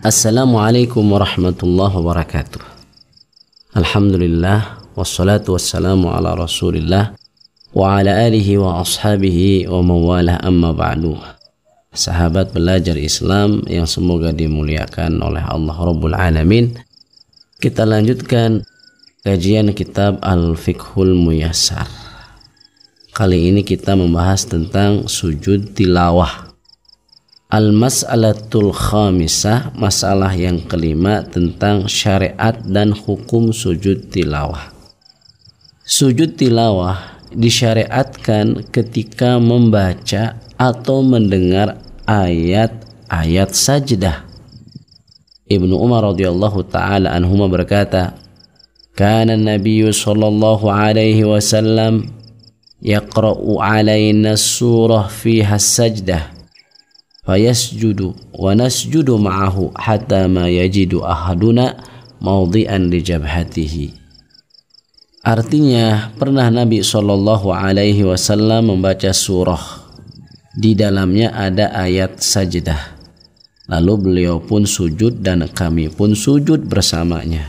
Assalamualaikum warahmatullahi wabarakatuh. Alhamdulillah, wassalatu wassalamu ala rasulillah wa ala alihi wa ashabihi wa mawalah, amma ba'du. Sahabat belajar Islam yang semoga dimuliakan oleh Allah Rabbul Alamin, kita lanjutkan kajian kitab Al-Fiqhul Muyassar. Kali ini kita membahas tentang sujud tilawah. Al-mas'alatul khamisah, masalah yang kelima tentang syariat dan hukum sujud tilawah. Sujud tilawah disyariatkan ketika membaca atau mendengar ayat-ayat sajdah. Ibnu Umar radhiyallahu ta'ala anhuma berkata, "Kana an-nabiyyu sallallahu alaihi wasallam yaqra'u alaina surah fiha sajdah fayasjudu wa nasjudu ma'ahu hatta ma yajidu ahaduna mawdi'an li jabhatihi." Artinya, pernah Nabi sallallahu alaihi wasallam membaca surah, di dalamnya ada ayat sajdah, lalu beliau pun sujud dan kami pun sujud bersamanya,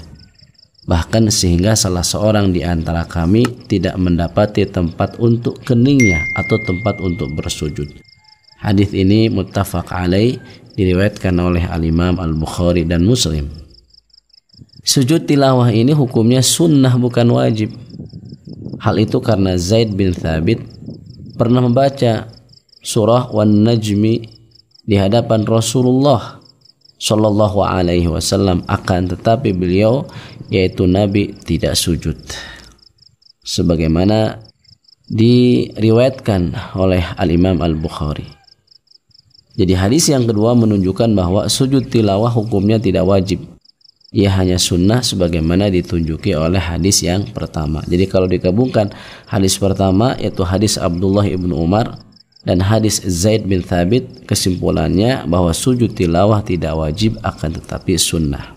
bahkan sehingga salah seorang di antara kami tidak mendapati tempat untuk keningnya atau tempat untuk bersujud. Hadis ini muttafaq alaih, diriwayatkan oleh Al-Imam Al-Bukhari dan Muslim. Sujud tilawah ini hukumnya sunnah, bukan wajib. Hal itu karena Zaid bin Thabit pernah membaca surah Wan Najmi di hadapan Rasulullah sallallahu alaihi wasallam, akan tetapi beliau, yaitu Nabi, tidak sujud, sebagaimana diriwayatkan oleh Al-Imam Al-Bukhari. Jadi hadis yang kedua menunjukkan bahwa sujud tilawah hukumnya tidak wajib, ia hanya sunnah sebagaimana ditunjuki oleh hadis yang pertama. Jadi kalau digabungkan hadis pertama, yaitu hadis Abdullah ibnu Umar, dan hadis Zaid bin Thabit, kesimpulannya bahwa sujud tilawah tidak wajib, akan tetapi sunnah.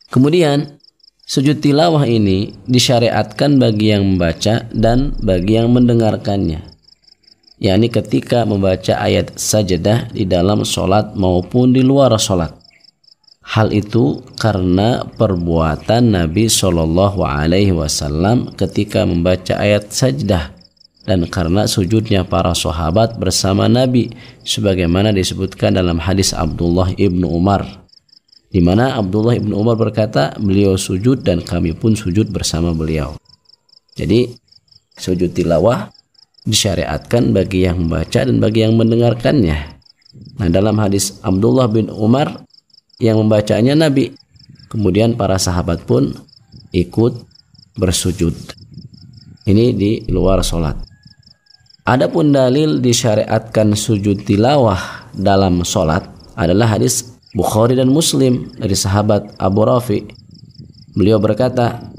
Kemudian sujud tilawah ini disyariatkan bagi yang membaca dan bagi yang mendengarkannya, yakni ketika membaca ayat sajdah di dalam sholat maupun di luar sholat. Hal itu karena perbuatan Nabi Shallallahu Alaihi Wasallam ketika membaca ayat sajdah, dan karena sujudnya para sahabat bersama Nabi, sebagaimana disebutkan dalam hadis Abdullah ibnu Umar, di mana Abdullah ibnu Umar berkata, beliau sujud dan kami pun sujud bersama beliau. Jadi sujud tilawah disyariatkan bagi yang membaca dan bagi yang mendengarkannya. Nah, dalam hadis Abdullah bin Umar, yang membacanya Nabi, kemudian para sahabat pun ikut bersujud. Ini di luar sholat. Adapun dalil disyariatkan sujud tilawah dalam sholat adalah hadis Bukhari dan Muslim dari sahabat Abu Rafi. Beliau berkata,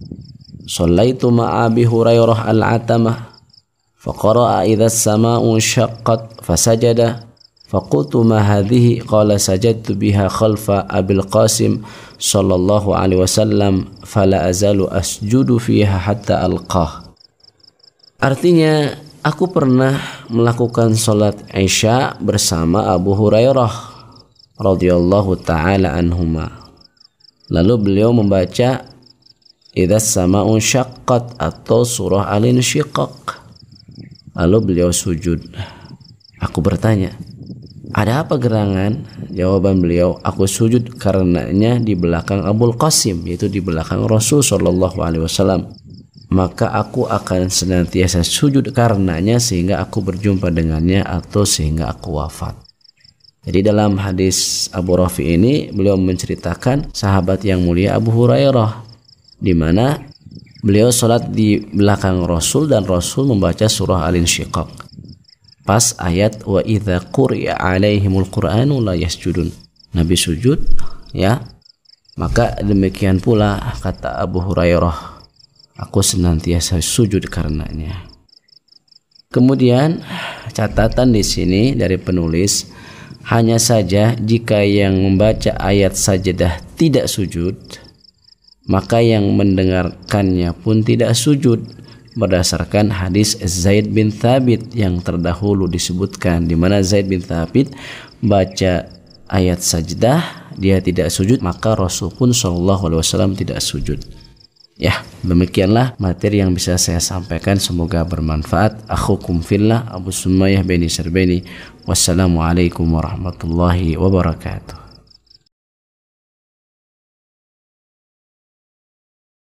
"Shallaitu ma'a Abi Hurairah al-atamah faqara'a idza as-sama'u syaqqat fasajada faqultu ma hadhihi qala sajadtu biha khalfa Abil Qasim sallallahu alaihi wasallam fala azalu asjudu fiha hatta alqah." Artinya, aku pernah melakukan salat Isya bersama Abu Hurairah radhiyallahu taala anhuma. Lalu beliau membaca idza as-sama'u syaqqat atau surah Al-Insyiqaq. Lalu beliau sujud. Aku bertanya, "Ada apa gerangan?" Jawaban beliau, "Aku sujud karenanya di belakang Abul Qasim," yaitu di belakang Rasul sallallahu alaihi wasallam. "Maka aku akan senantiasa sujud karenanya sehingga aku berjumpa dengannya atau sehingga aku wafat." Jadi dalam hadis Abu Rafi ini beliau menceritakan sahabat yang mulia Abu Hurairah, di mana beliau sholat di belakang Rasul dan Rasul membaca surah Al-Insyiqaq. Pas ayat wa idza quri'a alaihimul qur'anu la yasjudun. Nabi sujud, ya. Maka demikian pula kata Abu Hurairah, aku senantiasa sujud karenanya. Kemudian catatan di sini dari penulis, hanya saja jika yang membaca ayat sajdah tidak sujud, maka yang mendengarkannya pun tidak sujud, berdasarkan hadis Zaid bin Thabit yang terdahulu disebutkan, di mana Zaid bin Thabit baca ayat sajdah dia tidak sujud, maka Rasul pun sallallahu alaihi wasallam tidak sujud. Ya, demikianlah materi yang bisa saya sampaikan, semoga bermanfaat. Akhukum fillah Abu Sumayyah bin Sarbani. Wassalamualaikum warahmatullahi wabarakatuh.